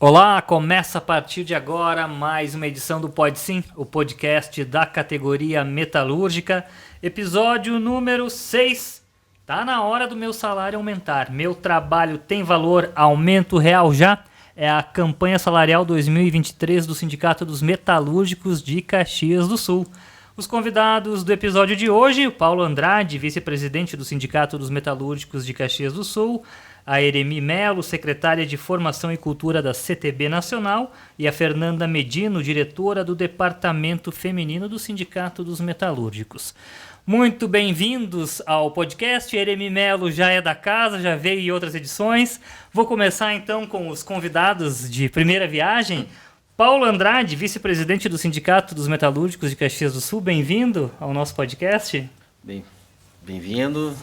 Olá, começa a partir de agora mais uma edição do Pode Sim, o podcast da categoria metalúrgica, episódio número 6. Tá na hora do meu salário aumentar, meu trabalho tem valor, aumento real já? É a campanha salarial 2023 do Sindicato dos Metalúrgicos de Caxias do Sul. Os convidados do episódio de hoje, o Paulo Andrade, vice-presidente do Sindicato dos Metalúrgicos de Caxias do Sul, a Eremi Melo, secretária de Formação e Cultura da CTB Nacional, e a Fernanda Medino, diretora do Departamento Feminino do Sindicato dos Metalúrgicos. Muito bem-vindos ao podcast. A Eremi Melo já é da casa, já veio em outras edições. Vou começar então com os convidados de primeira viagem. Paulo Andrade, vice-presidente do Sindicato dos Metalúrgicos de Caxias do Sul, bem-vindo ao nosso podcast. Bem-vindo,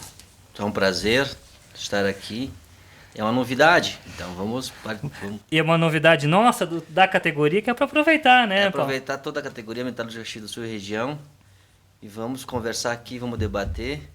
é um prazer estar aqui. É uma novidade, então vamos... E é uma novidade nossa, da categoria, que é para aproveitar, né, Paulo? Aproveitar toda a categoria metalúrgica de Caxias do Sul e região e vamos conversar aqui, vamos debater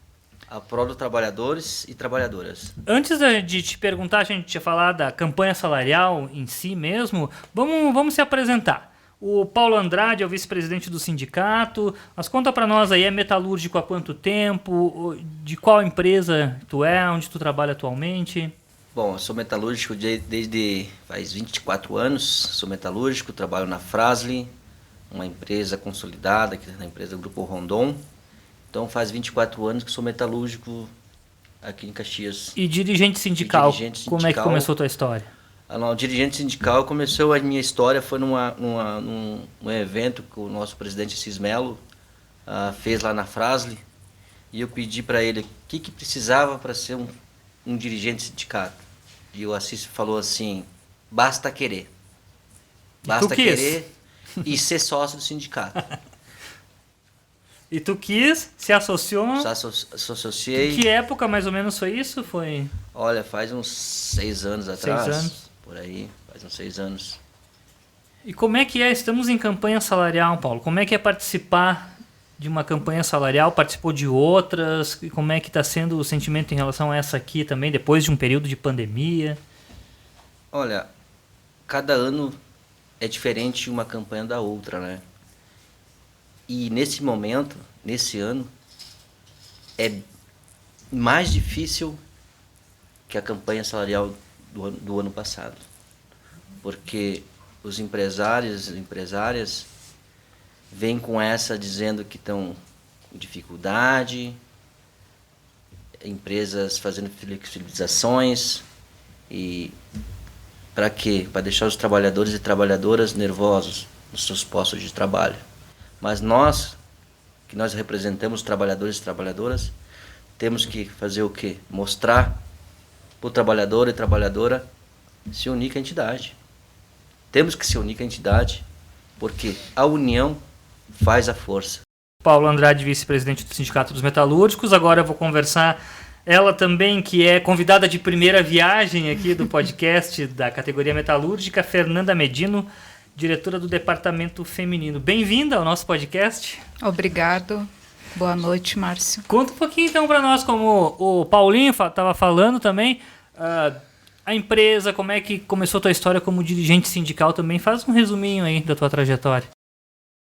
a prol dos trabalhadores e trabalhadoras. Antes de te perguntar, a gente tinha falado da campanha salarial em si mesmo, vamos se apresentar. O Paulo Andrade é o vice-presidente do sindicato, mas conta para nós aí, é metalúrgico há quanto tempo, de qual empresa tu é, onde tu trabalha atualmente? Bom, eu sou metalúrgico desde faz 24 anos, sou metalúrgico, trabalho na Fras-le, uma empresa consolidada, que é a empresa Grupo Rondon. Então faz 24 anos que sou metalúrgico aqui em Caxias. E dirigente sindical, como é que começou a tua história? O dirigente sindical começou a minha história, foi num evento que o nosso presidente Assis Melo fez lá na Fras-le, e eu pedi para ele o que precisava para ser um dirigente sindicato. E o Assis falou assim, basta querer. Basta querer e ser sócio do sindicato. E tu quis, se associou? Se associei. Em que época mais ou menos foi isso? Olha, faz uns 6 anos atrás. 6 anos. Por aí, faz uns 6 anos. E como é que é? Estamos em campanha salarial, Paulo. Como é que é participar de uma campanha salarial? Participou de outras? E como é que está sendo o sentimento em relação a essa aqui também, depois de um período de pandemia? Olha, cada ano é diferente uma campanha da outra, né? E nesse momento, nesse ano, é mais difícil que a campanha salarial do ano passado. Porque os empresários e empresárias vêm com essa dizendo que estão com dificuldade, empresas fazendo flexibilizações, e para quê? Para deixar os trabalhadores e trabalhadoras nervosos nos seus postos de trabalho. Mas nós representamos trabalhadores e trabalhadoras, temos que fazer o quê? Mostrar para o trabalhador e trabalhadora se unir com a entidade. Temos que se unir com a entidade, porque a união faz a força. Paulo Andrade, vice-presidente do Sindicato dos Metalúrgicos. Agora eu vou conversar, ela também, que é convidada de primeira viagem aqui do podcast da categoria metalúrgica, Fernanda Medino, diretora do Departamento Feminino. Bem-vinda ao nosso podcast. Obrigado. Boa noite, Márcio. Conta um pouquinho então para nós, como o Paulinho estava falando também, a empresa, como é que começou a tua história como dirigente sindical também. Faz um resuminho aí da tua trajetória.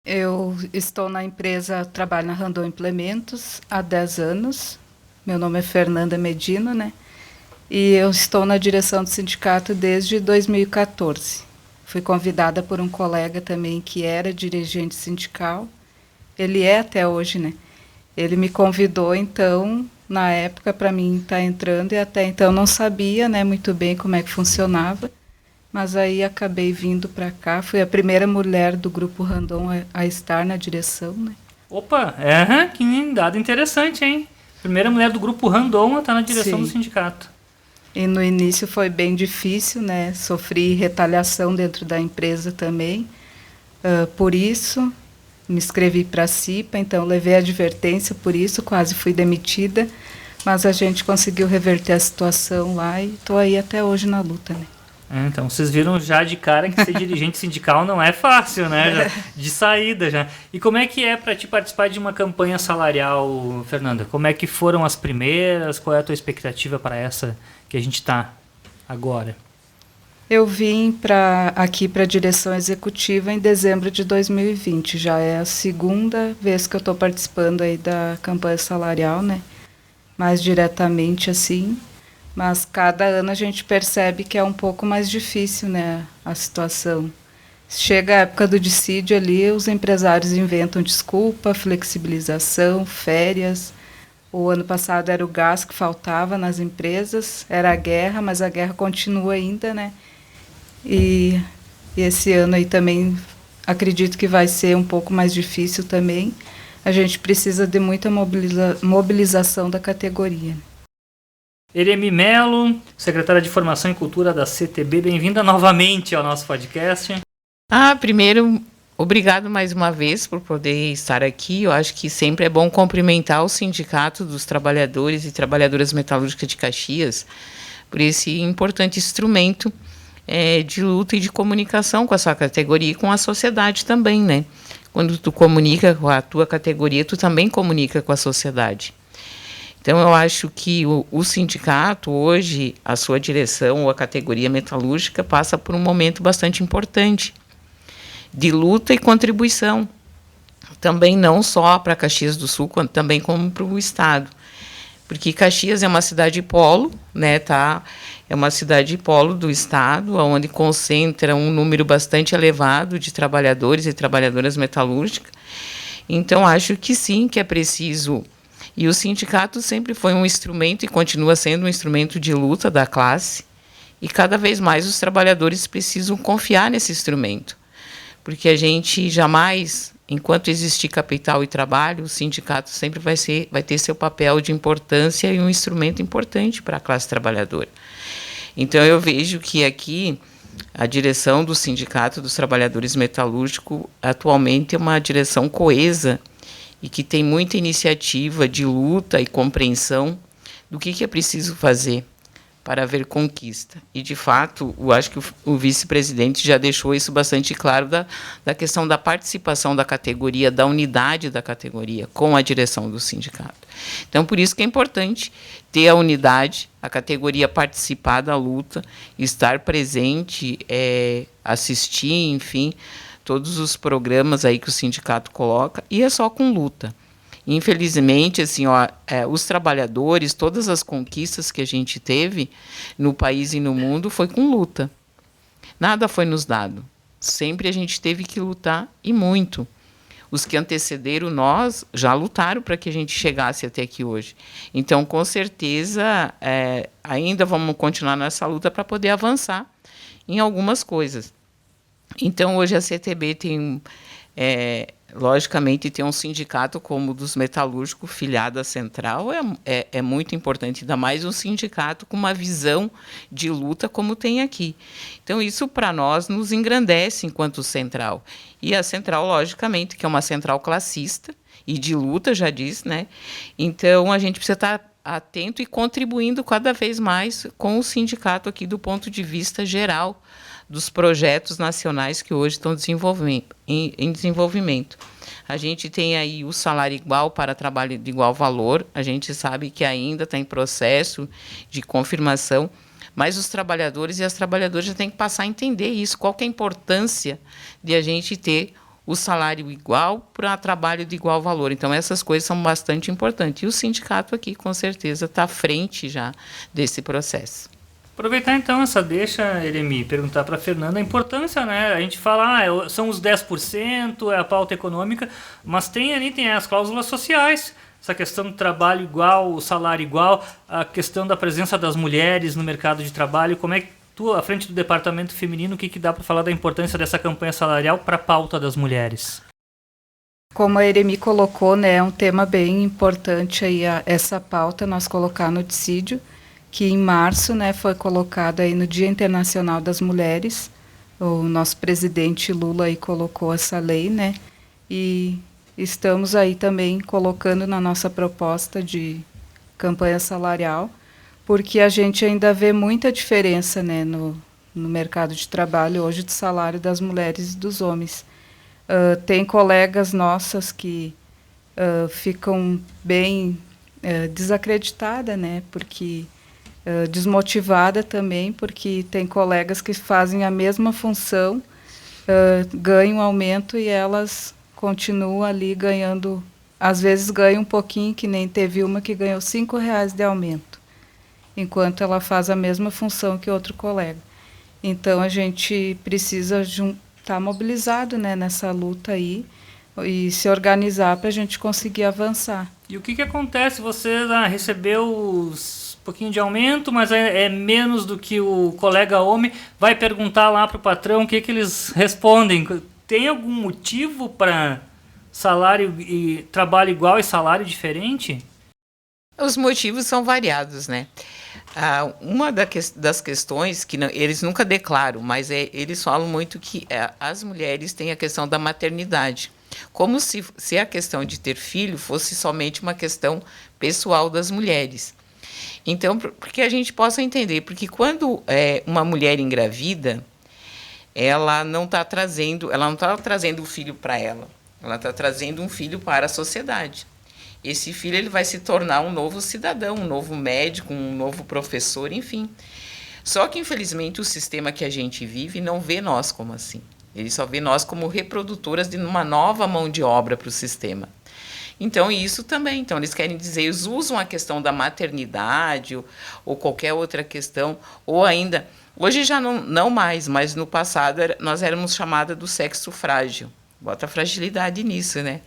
Eu estou na empresa, trabalho na Randon Implementos há 10 anos. Meu nome é Fernanda Medino, né? E eu estou na direção do sindicato desde 2014. Fui convidada por um colega também que era dirigente sindical. Ele é até hoje, né? Ele me convidou, então, na época, para mim estar entrando, e até então não sabia, né, muito bem como é que funcionava. Mas aí acabei vindo para cá. Fui a primeira mulher do Grupo Randon a estar na direção, né? Opa, que dado interessante, hein? Primeira mulher do Grupo Randon a estar na direção do sindicato. E no início foi bem difícil, né? Sofri retaliação dentro da empresa também. Por isso, me inscrevi para a CIPA, então levei advertência por isso, quase fui demitida. Mas a gente conseguiu reverter a situação lá e estou aí até hoje na luta, né? Então, vocês viram já de cara que ser dirigente sindical não é fácil, né? Já, de saída já. E como é que é para ti participar de uma campanha salarial, Fernanda? Como é que foram as primeiras? Qual é a tua expectativa para essa que a gente está agora? Eu vim aqui para a direção executiva em dezembro de 2020. Já é a segunda vez que eu estou participando aí da campanha salarial, né? Mais diretamente assim. Mas cada ano a gente percebe que é um pouco mais difícil, né, a situação. Chega a época do dissídio ali, os empresários inventam desculpa, flexibilização, férias. O ano passado era o gás que faltava nas empresas, era a guerra, mas a guerra continua ainda, né? E esse ano aí também acredito que vai ser um pouco mais difícil também. A gente precisa de muita mobilização da categoria. Eremi Melo, secretária de Formação e Cultura da CTB, bem-vinda novamente ao nosso podcast. Primeiro, obrigado mais uma vez por poder estar aqui. Eu acho que sempre é bom cumprimentar o Sindicato dos Trabalhadores e Trabalhadoras Metalúrgicas de Caxias por esse importante instrumento de luta e de comunicação com a sua categoria e com a sociedade também, né? Quando tu comunica com a tua categoria, tu também comunica com a sociedade. Então, eu acho que o sindicato, hoje, a sua direção ou a categoria metalúrgica passa por um momento bastante importante de luta e contribuição. Também não só para Caxias do Sul, quanto também como para o Estado. Porque Caxias é uma cidade polo, né, tá? É uma cidade polo do Estado, onde concentra um número bastante elevado de trabalhadores e trabalhadoras metalúrgicas. Então, acho que sim, que é preciso. E o sindicato sempre foi um instrumento e continua sendo um instrumento de luta da classe. E cada vez mais os trabalhadores precisam confiar nesse instrumento. Porque a gente jamais, enquanto existir capital e trabalho, o sindicato sempre vai ter seu papel de importância e um instrumento importante para a classe trabalhadora. Então, eu vejo que aqui a direção do Sindicato dos Trabalhadores Metalúrgicos atualmente é uma direção coesa e que tem muita iniciativa de luta e compreensão do que é preciso fazer para haver conquista. E, de fato, eu acho que o vice-presidente já deixou isso bastante claro da questão da participação da categoria, da unidade da categoria com a direção do sindicato. Então, por isso que é importante ter a unidade, a categoria participar da luta, estar presente, assistir, enfim, todos os programas aí que o sindicato coloca, e é só com luta. Infelizmente, assim, os trabalhadores, todas as conquistas que a gente teve no país e no mundo foi com luta. Nada foi nos dado. Sempre a gente teve que lutar, e muito. Os que antecederam nós já lutaram para que a gente chegasse até aqui hoje. Então, com certeza, ainda vamos continuar nessa luta para poder avançar em algumas coisas. Então, hoje a CTB tem, logicamente, tem um sindicato como o dos metalúrgicos, filiado à Central, é muito importante, ainda mais um sindicato com uma visão de luta como tem aqui. Então, isso para nós nos engrandece enquanto Central. E a Central, logicamente, que é uma central classista e de luta, já diz, né? Então, a gente precisa estar atento e contribuindo cada vez mais com o sindicato aqui do ponto de vista geral dos projetos nacionais que hoje estão em desenvolvimento. A gente tem aí o salário igual para trabalho de igual valor, a gente sabe que ainda está em processo de confirmação, mas os trabalhadores e as trabalhadoras já têm que passar a entender isso, qual que é a importância de a gente ter o salário igual para trabalho de igual valor. Então, essas coisas são bastante importantes. E o sindicato aqui, com certeza, está à frente já desse processo. Aproveitar então essa deixa, Eremi, perguntar para a Fernanda a importância, né? A gente fala, são os 10%, é a pauta econômica, mas tem as cláusulas sociais, essa questão do trabalho igual, o salário igual, a questão da presença das mulheres no mercado de trabalho. Como é que tu, à frente do departamento feminino, o que dá para falar da importância dessa campanha salarial para a pauta das mulheres? Como a Eremi colocou, né, é um tema bem importante aí, essa pauta nós colocar no dissídio, que em março, né, foi colocado aí no Dia Internacional das Mulheres. O nosso presidente Lula aí colocou essa lei, né, e estamos aí também colocando na nossa proposta de campanha salarial, porque a gente ainda vê muita diferença, né, no mercado de trabalho hoje do salário das mulheres e dos homens. Tem colegas nossas que ficam bem desacreditadas, né, porque desmotivada também, porque tem colegas que fazem a mesma função, ganham aumento e elas continuam ali ganhando, às vezes ganham um pouquinho, que nem teve uma que ganhou R$ 5 de aumento, enquanto ela faz a mesma função que outro colega. Então, a gente precisa estar mobilizado, né, nessa luta aí e se organizar para a gente conseguir avançar. E o que acontece? Você recebeu um pouquinho de aumento, mas é menos do que o colega homem, vai perguntar lá para o patrão o que eles respondem. Tem algum motivo para salário e trabalho igual e salário diferente? Os motivos são variados, né? Uma das questões que eles nunca declaram, mas eles falam muito que as mulheres têm a questão da maternidade, como se a questão de ter filho fosse somente uma questão pessoal das mulheres. Então, porque a gente possa entender, porque quando uma mulher engravida, ela não está trazendo o filho para ela está trazendo um filho para a sociedade. Esse filho ele vai se tornar um novo cidadão, um novo médico, um novo professor, enfim. Só que, infelizmente, o sistema que a gente vive não vê nós como assim. Ele só vê nós como reprodutoras de uma nova mão de obra para o sistema. Então, isso também. Então, eles querem dizer, eles usam a questão da maternidade ou qualquer outra questão, ou ainda, hoje já não mais, mas no passado nós éramos chamadas do sexo frágil. Bota fragilidade nisso, né?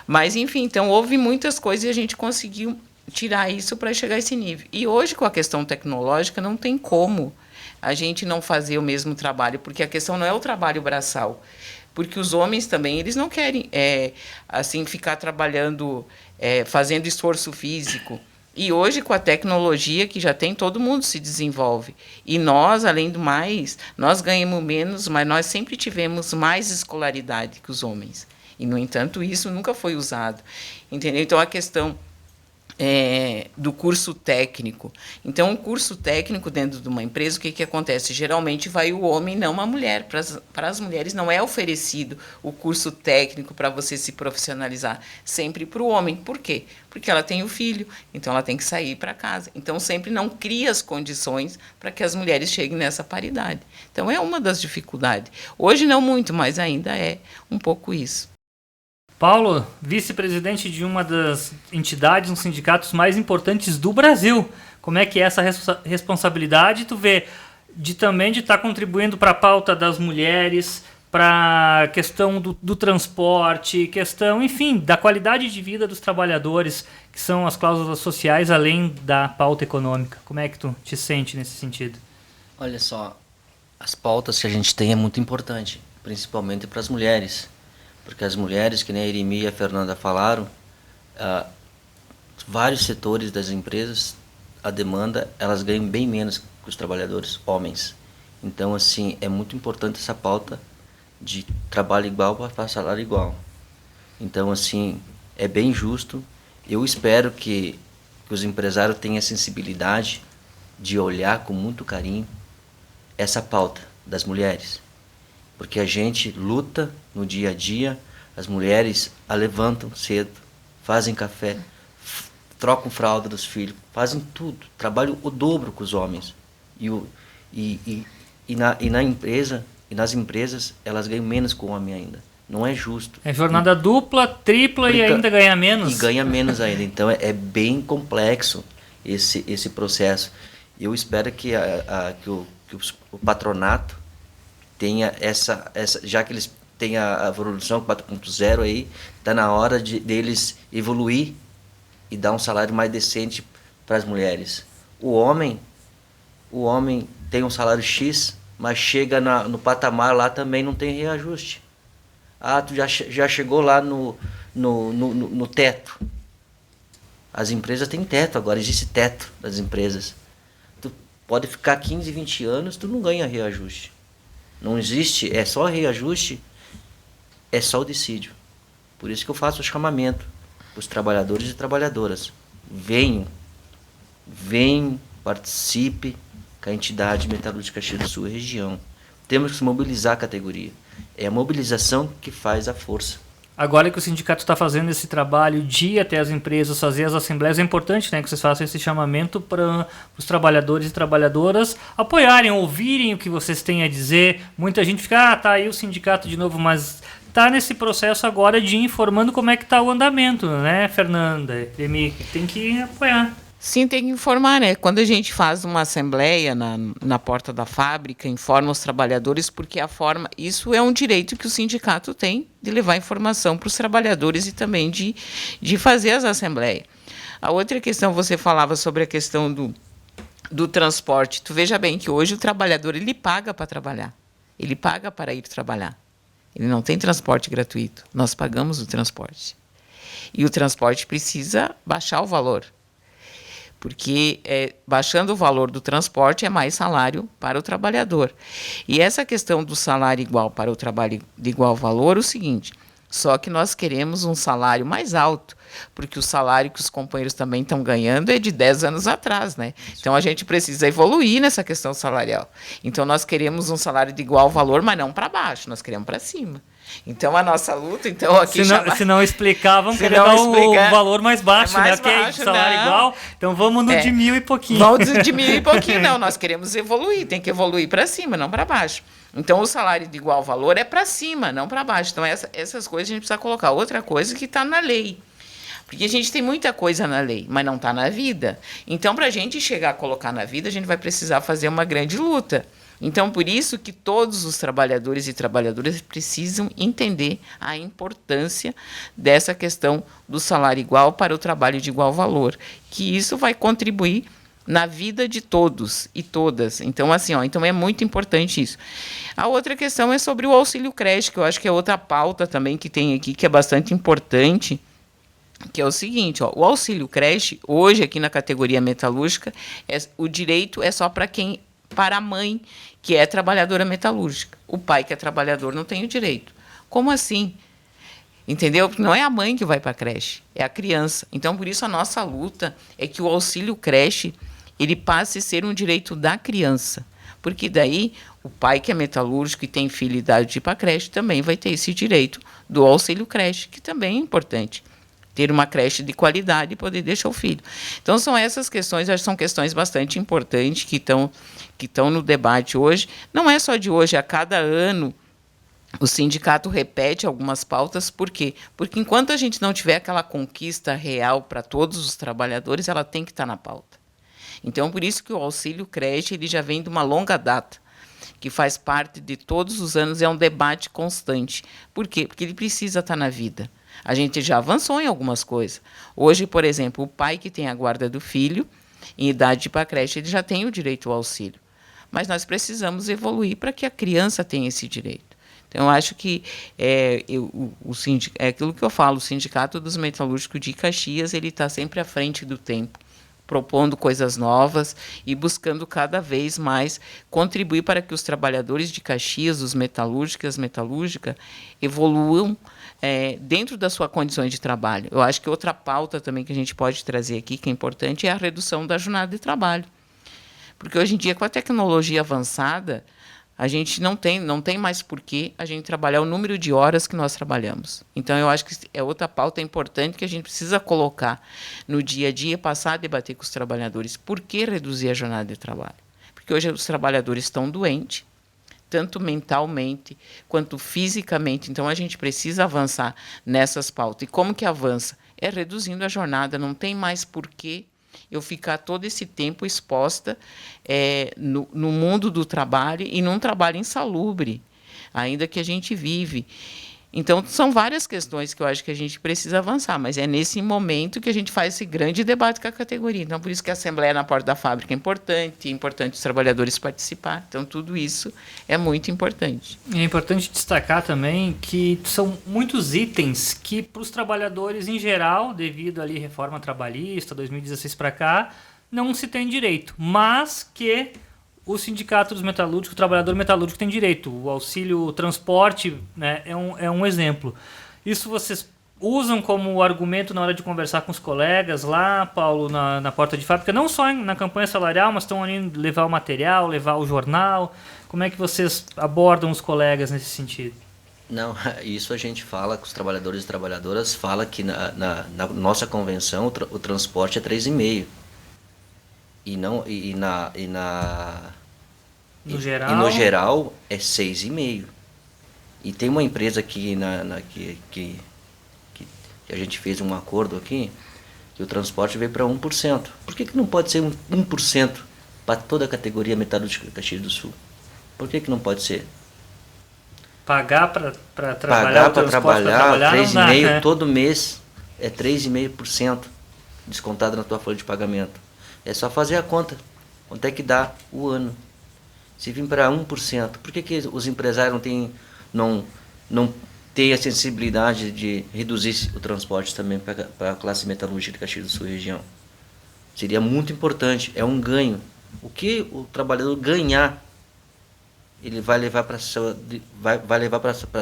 Mas, enfim, então houve muitas coisas e a gente conseguiu tirar isso para chegar a esse nível. E hoje, com a questão tecnológica, não tem como a gente não fazer o mesmo trabalho, porque a questão não é o trabalho braçal. Porque os homens também, eles não querem assim, ficar trabalhando, fazendo esforço físico. E hoje, com a tecnologia que já tem, todo mundo se desenvolve. E nós, além do mais, nós ganhamos menos, mas nós sempre tivemos mais escolaridade que os homens. E, no entanto, isso nunca foi usado. Entendeu? Então, a questão do curso técnico. Então, o curso técnico dentro de uma empresa, o que acontece? Geralmente vai o homem, não a mulher. Para as mulheres não é oferecido o curso técnico para você se profissionalizar. Sempre para o homem. Por quê? Porque ela tem o filho, então ela tem que sair para casa. Então, sempre não cria as condições para que as mulheres cheguem nessa paridade. Então, é uma das dificuldades. Hoje não muito, mas ainda é um pouco isso. Paulo, vice-presidente de uma das entidades, um dos sindicatos mais importantes do Brasil. Como é que é essa responsabilidade, tu vê, também de estar contribuindo para a pauta das mulheres, para a questão do transporte, questão, enfim, da qualidade de vida dos trabalhadores, que são as cláusulas sociais, além da pauta econômica. Como é que tu te sente nesse sentido? Olha só, as pautas que a gente tem é muito importante, principalmente para as mulheres. Porque as mulheres, que nem a Irimi e a Fernanda falaram, vários setores das empresas, a demanda, elas ganham bem menos que os trabalhadores homens. Então, assim, é muito importante essa pauta de trabalho igual para salário igual. Então, assim, é bem justo. Eu espero que os empresários tenham a sensibilidade de olhar com muito carinho essa pauta das mulheres. Porque a gente luta no dia a dia, as mulheres a levantam cedo, fazem café, trocam fralda dos filhos, fazem tudo, trabalham o dobro que os homens. E na empresa, e nas empresas, elas ganham menos que o homem ainda. Não é justo. É jornada dupla, tripla e ainda ganha menos. E ganha menos ainda. Então é bem complexo esse processo. Eu espero que o patronato tenha essa, já que eles têm a evolução 4.0 aí, está na hora deles evoluir e dar um salário mais decente para as mulheres. O homem tem um salário X, mas chega no patamar lá também não tem reajuste. Tu já chegou lá no teto. As empresas têm teto, agora existe teto das empresas. Tu pode ficar 15, 20 anos, tu não ganha reajuste. Não existe, é só reajuste, é só o dissídio. Por isso que eu faço o chamamento para os trabalhadores e trabalhadoras. Venham, participe com a entidade Metalúrgica Caxias do Sul e região. Temos que mobilizar a categoria. É a mobilização que faz a força. Agora que o sindicato está fazendo esse trabalho de ir até as empresas, fazer as assembleias, é importante, né, que vocês façam esse chamamento para os trabalhadores e trabalhadoras apoiarem, ouvirem o que vocês têm a dizer. Muita gente fica, tá aí o sindicato de novo, mas tá nesse processo agora de ir informando como é que tá o andamento, né, Fernanda? Tem que apoiar. Sim, tem que informar, né? Quando a gente faz uma assembleia na porta da fábrica, informa os trabalhadores, porque isso é um direito que o sindicato tem de levar informação para os trabalhadores e também de fazer as assembleias. A outra questão, você falava sobre a questão do transporte. Tu veja bem que hoje o trabalhador, ele paga para trabalhar. Ele paga para ir trabalhar. Ele não tem transporte gratuito. Nós pagamos o transporte. E o transporte precisa baixar o valor. Porque baixando o valor do transporte é mais salário para o trabalhador. E essa questão do salário igual para o trabalho de igual valor é o seguinte, só que nós queremos um salário mais alto, porque o salário que os companheiros também estão ganhando é de 10 anos atrás, né? Então a gente precisa evoluir nessa questão salarial. Então nós queremos um salário de igual valor, mas não para baixo, nós queremos para cima. Então a nossa luta, aqui se não explicavam, queria dar um valor mais baixo, né? Porque é salário igual, então vamos no de 1.000 e pouquinho. Vamos de 1.000 e pouquinho, não, nós queremos evoluir, tem que evoluir para cima, não para baixo. Então o salário de igual valor é para cima, não para baixo. Então essas coisas a gente precisa colocar. Outra coisa que está na lei. Porque a gente tem muita coisa na lei, mas não está na vida. Então, para a gente chegar a colocar na vida, a gente vai precisar fazer uma grande luta. Então, por isso que todos os trabalhadores e trabalhadoras precisam entender a importância dessa questão do salário igual para o trabalho de igual valor, que isso vai contribuir na vida de todos e todas. Então, então é muito importante isso. A outra questão é sobre o auxílio creche, que eu acho que é outra pauta também que tem aqui, que é bastante importante, que é o seguinte, o auxílio creche, hoje aqui na categoria metalúrgica, o direito é só para a mãe, que é trabalhadora metalúrgica. O pai, que é trabalhador, não tem o direito. Como assim? Entendeu? Porque não é a mãe que vai para a creche, é a criança. Então, por isso, a nossa luta é que o auxílio creche ele passe a ser um direito da criança. Porque daí, o pai que é metalúrgico e tem filho de idade de ir para a creche também vai ter esse direito do auxílio creche, que também é importante. Ter uma creche de qualidade e poder deixar o filho. Então, são essas questões, acho que são questões bastante importantes que estão no debate hoje. Não é só de hoje, a cada ano o sindicato repete algumas pautas. Por quê? Porque enquanto a gente não tiver aquela conquista real para todos os trabalhadores, ela tem que estar na pauta. Então, por isso que o auxílio creche ele já vem de uma longa data, que faz parte de todos os anos, é um debate constante. Por quê? Porque ele precisa estar na vida. A gente já avançou em algumas coisas. Hoje, por exemplo, o pai que tem a guarda do filho, em idade de ir para a creche, ele já tem o direito ao auxílio. Mas nós precisamos evoluir para que a criança tenha esse direito. Então, eu acho que é aquilo que eu falo, o Sindicato dos Metalúrgicos de Caxias ele está sempre à frente do tempo, propondo coisas novas e buscando cada vez mais contribuir para que os trabalhadores de Caxias, os metalúrgicos e as metalúrgicas, evoluam dentro das suas condições de trabalho. Eu acho que outra pauta também que a gente pode trazer aqui, que é importante, é a redução da jornada de trabalho. Porque hoje em dia, com a tecnologia avançada, a gente não tem mais por que a gente trabalhar o número de horas que nós trabalhamos. Então, eu acho que é outra pauta importante que a gente precisa colocar no dia a dia, passar a debater com os trabalhadores. Por que reduzir a jornada de trabalho? Porque hoje os trabalhadores estão doentes, tanto mentalmente quanto fisicamente. Então, a gente precisa avançar nessas pautas. E como que avança? É reduzindo a jornada, não tem mais por que eu ficar todo esse tempo exposta no mundo do trabalho e num trabalho insalubre, ainda que a gente vive. Então, são várias questões que eu acho que a gente precisa avançar, mas é nesse momento que a gente faz esse grande debate com a categoria. Então, por isso que a Assembleia na porta da fábrica é importante os trabalhadores participar. Então, tudo isso é muito importante. É importante destacar também que são muitos itens que, para os trabalhadores em geral, devido ali à reforma trabalhista, 2016 para cá, não se tem direito, mas que o sindicato dos metalúrgicos, o trabalhador metalúrgico tem direito. O auxílio transporte, né, é um exemplo. Isso vocês usam como argumento na hora de conversar com os colegas lá, Paulo, na porta de fábrica, não só na campanha salarial, mas estão ali levar o material, levar o jornal. Como é que vocês abordam os colegas nesse sentido? Não, isso a gente fala com os trabalhadores e trabalhadoras, fala que na nossa convenção o transporte é 3,5. No geral? E no geral é 6,5. E tem uma empresa aqui que a gente fez um acordo aqui, que o transporte veio para 1%. Por que não pode ser 1% para toda a categoria metalúrgica de Caxias do Sul? Por que não pode ser? Pagar para Pagar para trabalhar 3,5 né? todo mês é 3,5% descontado na tua folha de pagamento. É só fazer a conta. Quanto é que dá o ano? Se vir para 1%, por que os empresários não têm a sensibilidade de reduzir o transporte também para a classe metalúrgica de Caxias do Sul e região? Seria muito importante, é um ganho. O que o trabalhador ganhar, ele vai levar para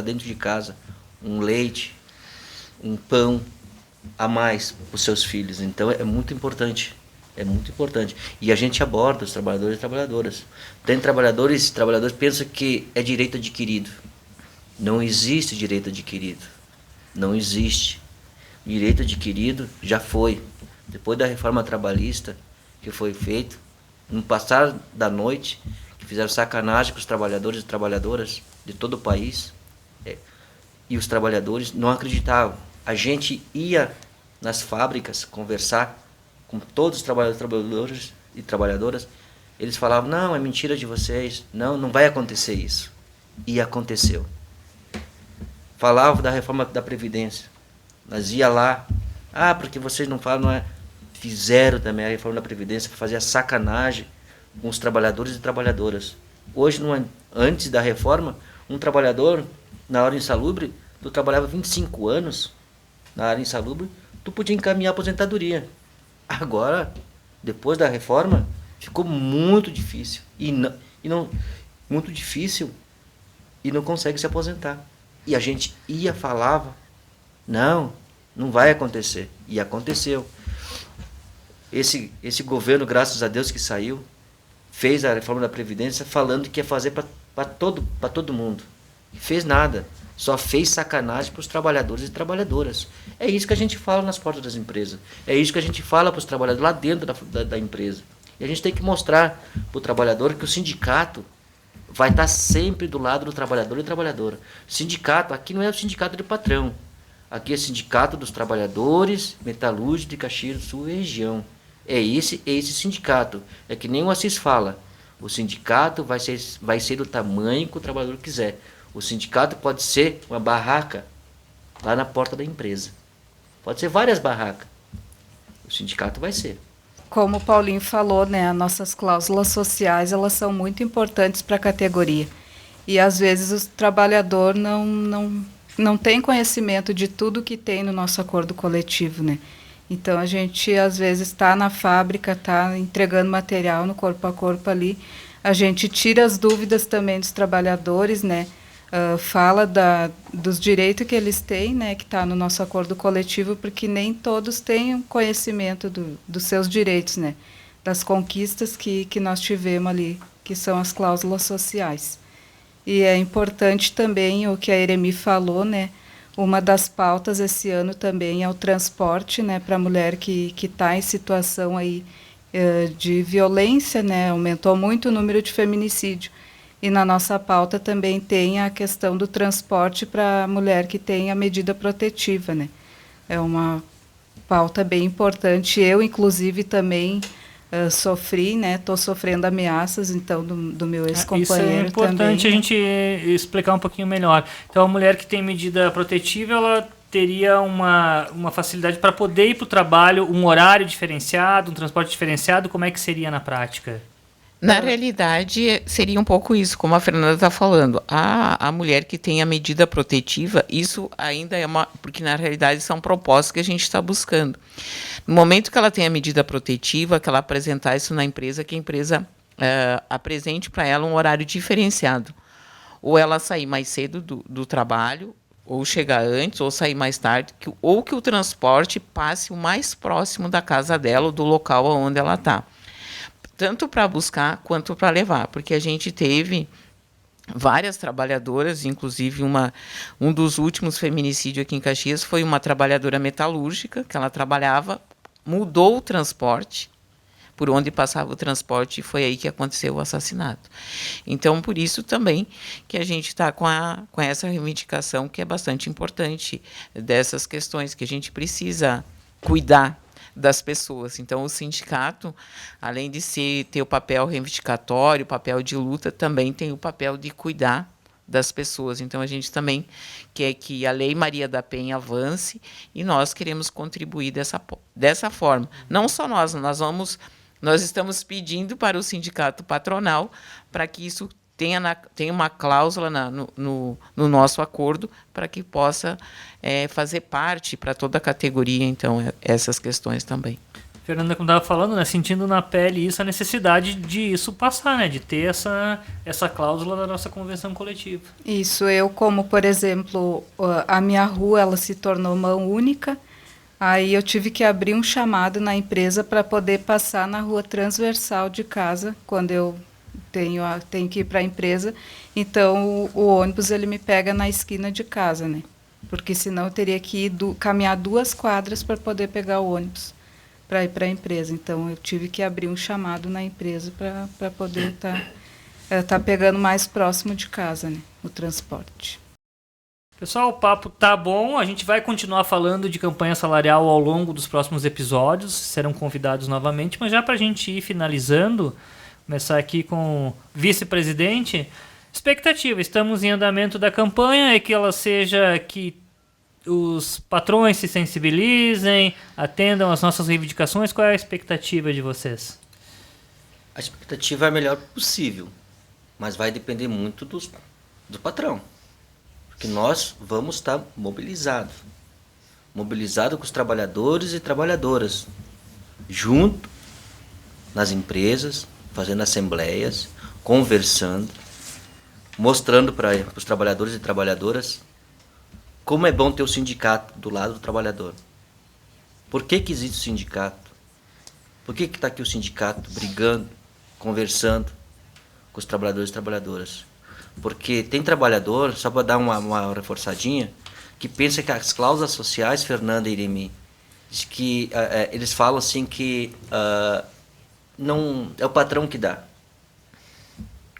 dentro de casa um leite, um pão a mais para os seus filhos. Então é muito importante. É muito importante. E a gente aborda os trabalhadores e trabalhadoras. Tem trabalhadores que pensam que é direito adquirido. Não existe direito adquirido. Não existe. Direito adquirido já foi. Depois da reforma trabalhista que foi feita, no passar da noite, que fizeram sacanagem com os trabalhadores e trabalhadoras de todo o país, e os trabalhadores não acreditavam. A gente ia nas fábricas conversar com todos os trabalhadores e trabalhadoras, eles falavam, não, é mentira de vocês, não vai acontecer isso. E aconteceu. Falavam da reforma da Previdência. Nós ia lá, porque vocês não falam, não é? Fizeram também a reforma da Previdência para fazer a sacanagem com os trabalhadores e trabalhadoras. Hoje, antes da reforma, um trabalhador, na hora insalubre, tu trabalhava 25 anos na área insalubre, tu podia encaminhar a aposentadoria. Agora, depois da reforma, ficou muito difícil. Muito difícil e não consegue se aposentar. E a gente falava, não vai acontecer. E aconteceu. Esse governo, graças a Deus que saiu, fez a reforma da Previdência falando que ia fazer para todo mundo. E fez nada. Só fez sacanagem para os trabalhadores e trabalhadoras. É isso que a gente fala nas portas das empresas. É isso que a gente fala para os trabalhadores lá dentro da empresa. E a gente tem que mostrar para o trabalhador que o sindicato vai estar sempre do lado do trabalhador e trabalhadora. Sindicato, aqui não é o sindicato do patrão. Aqui é o sindicato dos trabalhadores metalúrgicos de Caxias do Sul e região. É esse sindicato. É que nem o Assis fala. O sindicato vai ser do tamanho que o trabalhador quiser. O sindicato pode ser uma barraca lá na porta da empresa. Pode ser várias barracas. O sindicato vai ser. Como o Paulinho falou, né, as nossas cláusulas sociais, elas são muito importantes para a categoria. E às vezes o trabalhador não tem conhecimento de tudo que tem no nosso acordo coletivo, né? Então a gente às vezes está na fábrica, está entregando material no corpo a corpo ali. A gente tira as dúvidas também dos trabalhadores, né? Fala dos direitos que eles têm, né, que está no nosso acordo coletivo, porque nem todos têm conhecimento dos seus direitos, né, das conquistas que nós tivemos ali, que são as cláusulas sociais. E é importante também o que a Eremi falou, né, uma das pautas esse ano também é o transporte, né, para a mulher que está em situação aí de violência, né, aumentou muito o número de feminicídio. E na nossa pauta também tem a questão do transporte para a mulher que tem a medida protetiva, né? É uma pauta bem importante. Eu, inclusive, também sofri, né? Estou sofrendo ameaças, então, do meu ex-companheiro também. Isso é importante a gente explicar um pouquinho melhor. Então, a mulher que tem medida protetiva, ela teria uma facilidade para poder ir para o trabalho, um horário diferenciado, um transporte diferenciado. Como é que seria na prática? Na realidade, seria um pouco isso, como a Fernanda está falando. A mulher que tem a medida protetiva, isso ainda é porque na realidade são propostas que a gente está buscando. No momento que ela tem a medida protetiva, que ela apresentar isso na empresa, que a empresa apresente para ela um horário diferenciado. Ou ela sair mais cedo do trabalho, ou chegar antes, ou sair mais tarde, ou que o transporte passe o mais próximo da casa dela, ou do local onde ela está. Tanto para buscar quanto para levar, porque a gente teve várias trabalhadoras, inclusive um dos últimos feminicídios aqui em Caxias foi uma trabalhadora metalúrgica, que ela trabalhava, mudou o transporte, por onde passava o transporte, e foi aí que aconteceu o assassinato. Então, por isso também que a gente está com essa reivindicação, que é bastante importante, dessas questões que a gente precisa cuidar das pessoas. Então, o sindicato, além de ter o papel reivindicatório, o papel de luta, também tem o papel de cuidar das pessoas. Então, a gente também quer que a Lei Maria da Penha avance, e nós queremos contribuir dessa forma. Não só nós estamos pedindo para o sindicato patronal para que isso tenha uma cláusula no nosso acordo, para que possa fazer parte para toda a categoria, então, essas questões também. Fernanda, como estava falando, né, sentindo na pele isso, a necessidade de isso passar, né, de ter essa cláusula da nossa convenção coletiva. Isso, eu como, por exemplo, a minha rua ela se tornou mão única, aí eu tive que abrir um chamado na empresa para poder passar na rua transversal de casa, quando eu tenho que ir para a empresa, então o ônibus ele me pega na esquina de casa, né? Porque senão eu teria que caminhar 2 quadras para poder pegar o ônibus para ir para a empresa. Então eu tive que abrir um chamado na empresa para poder tá pegando mais próximo de casa, né? O transporte. Pessoal, o papo tá bom, a gente vai continuar falando de campanha salarial ao longo dos próximos episódios, serão convidados novamente, mas já para a gente ir finalizando, começar aqui com o vice-presidente. Expectativa, estamos em andamento da campanha, é que ela seja que os patrões se sensibilizem, atendam às nossas reivindicações. Qual é a expectativa de vocês? A expectativa é a melhor possível, mas vai depender muito do patrão. Porque nós vamos estar mobilizados com os trabalhadores e trabalhadoras, junto nas empresas, fazendo assembleias, conversando, mostrando para os trabalhadores e trabalhadoras como é bom ter o sindicato do lado do trabalhador. Por que existe o sindicato? Por que está aqui o sindicato brigando, conversando com os trabalhadores e trabalhadoras? Porque tem trabalhador, só para dar uma reforçadinha, que pensa que as cláusulas sociais, Fernanda e Iremi, que eles falam assim que não é o patrão que dá.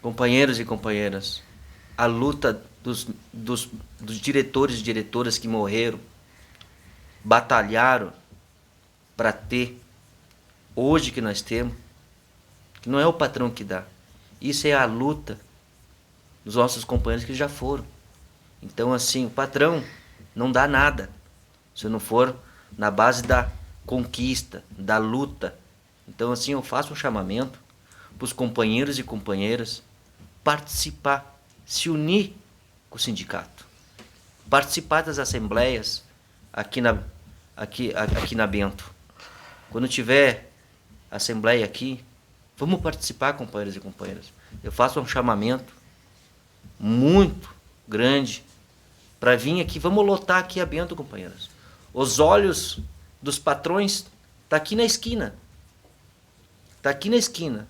Companheiros e companheiras, a luta dos diretores e diretoras que morreram, batalharam para ter hoje que nós temos, que não é o patrão que dá. Isso é a luta dos nossos companheiros que já foram. Então, assim, o patrão não dá nada se não for na base da conquista, da luta. Então, assim, eu faço um chamamento para os companheiros e companheiras participar, se unir com o sindicato, participar das assembleias aqui na Bento. Quando tiver assembleia aqui, vamos participar, companheiros e companheiras. Eu faço um chamamento muito grande para vir aqui, vamos lotar aqui a Bento, companheiros. Os olhos dos patrões tá aqui na esquina. Tá aqui na esquina.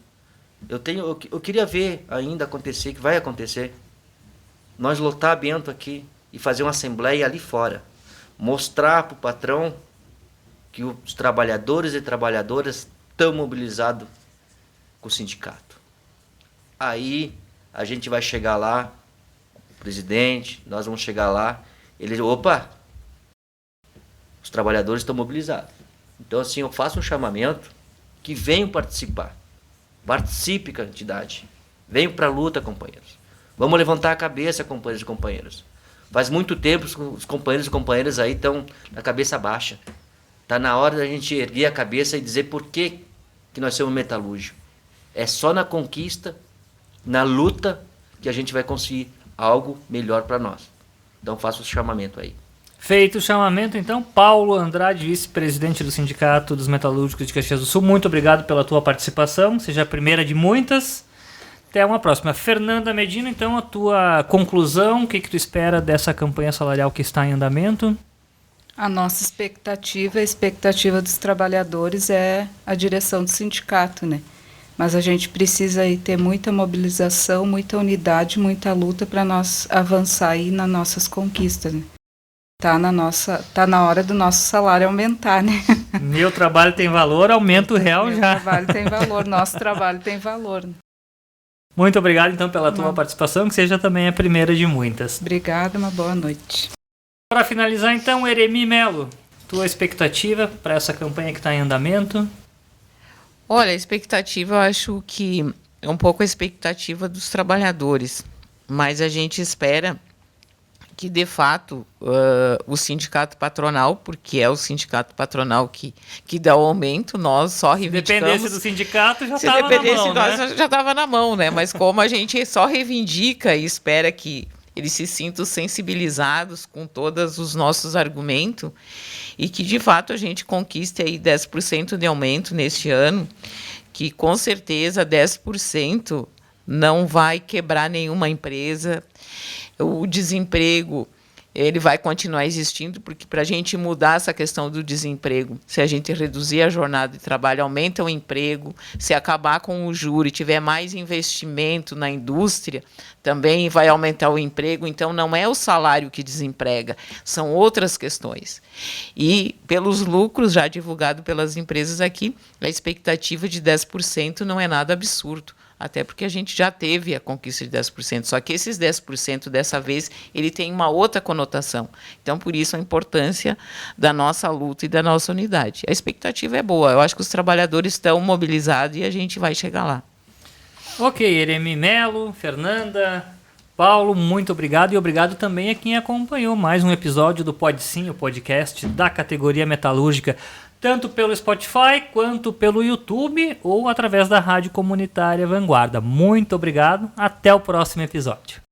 Eu queria ver ainda acontecer, que vai acontecer, nós lotar a Bento aqui e fazer uma assembleia ali fora. Mostrar para o patrão que os trabalhadores e trabalhadoras estão mobilizados com o sindicato. Aí a gente vai chegar lá, o presidente, nós vamos chegar lá, ele, opa, os trabalhadores estão mobilizados. Então, assim, eu faço um chamamento que venham participar. Participe com a entidade. Venham para a luta, companheiros. Vamos levantar a cabeça, companheiros e companheiras. Faz muito tempo que os companheiros e companheiras aí estão na cabeça baixa. Está na hora da gente erguer a cabeça e dizer por que nós somos metalúrgicos. É só na conquista, na luta, que a gente vai conseguir algo melhor para nós. Então faço o chamamento aí. Feito o chamamento, então, Paulo Andrade, vice-presidente do Sindicato dos Metalúrgicos de Caxias do Sul, muito obrigado pela tua participação, seja a primeira de muitas. Até uma próxima. Fernanda Medina, então, a tua conclusão, o que tu espera dessa campanha salarial que está em andamento? A nossa expectativa, a expectativa dos trabalhadores é a direção do sindicato, né? Mas a gente precisa aí ter muita mobilização, muita unidade, muita luta para nós avançar aí nas nossas conquistas, né? Tá na hora do nosso salário aumentar, né? Meu trabalho tem valor, aumento real já. Meu trabalho tem valor, nosso trabalho tem valor. Muito obrigado, então, pela tua participação, que seja também a primeira de muitas. Obrigada, uma boa noite. Para finalizar, então, Eremi Melo, tua expectativa para essa campanha que está em andamento? Olha, a expectativa, eu acho que é um pouco a expectativa dos trabalhadores, mas a gente espera que, de fato, o sindicato patronal, porque é o sindicato patronal que dá o aumento, nós só reivindicamos... Se dependesse do sindicato, já Se estava na dependesse mão, nós, né? já estava na mão, né? Mas como a gente só reivindica e espera que eles se sintam sensibilizados com todos os nossos argumentos e que, de fato, a gente conquiste aí 10% de aumento neste ano, que, com certeza, 10% não vai quebrar nenhuma empresa. O desemprego, ele vai continuar existindo, porque para a gente mudar essa questão do desemprego, se a gente reduzir a jornada de trabalho, aumenta o emprego, se acabar com o juro e tiver mais investimento na indústria, também vai aumentar o emprego. Então, não é o salário que desemprega, são outras questões. E, pelos lucros já divulgados pelas empresas aqui, a expectativa de 10% não é nada absurdo. Até porque a gente já teve a conquista de 10%, só que esses 10% dessa vez, ele tem uma outra conotação. Então, por isso, a importância da nossa luta e da nossa unidade. A expectativa é boa, eu acho que os trabalhadores estão mobilizados e a gente vai chegar lá. Ok, Eremi Melo, Fernanda, Paulo, muito obrigado, e obrigado também a quem acompanhou mais um episódio do Pode Sim, o podcast da categoria metalúrgica, tanto pelo Spotify quanto pelo YouTube ou através da Rádio Comunitária Vanguarda. Muito obrigado, até o próximo episódio.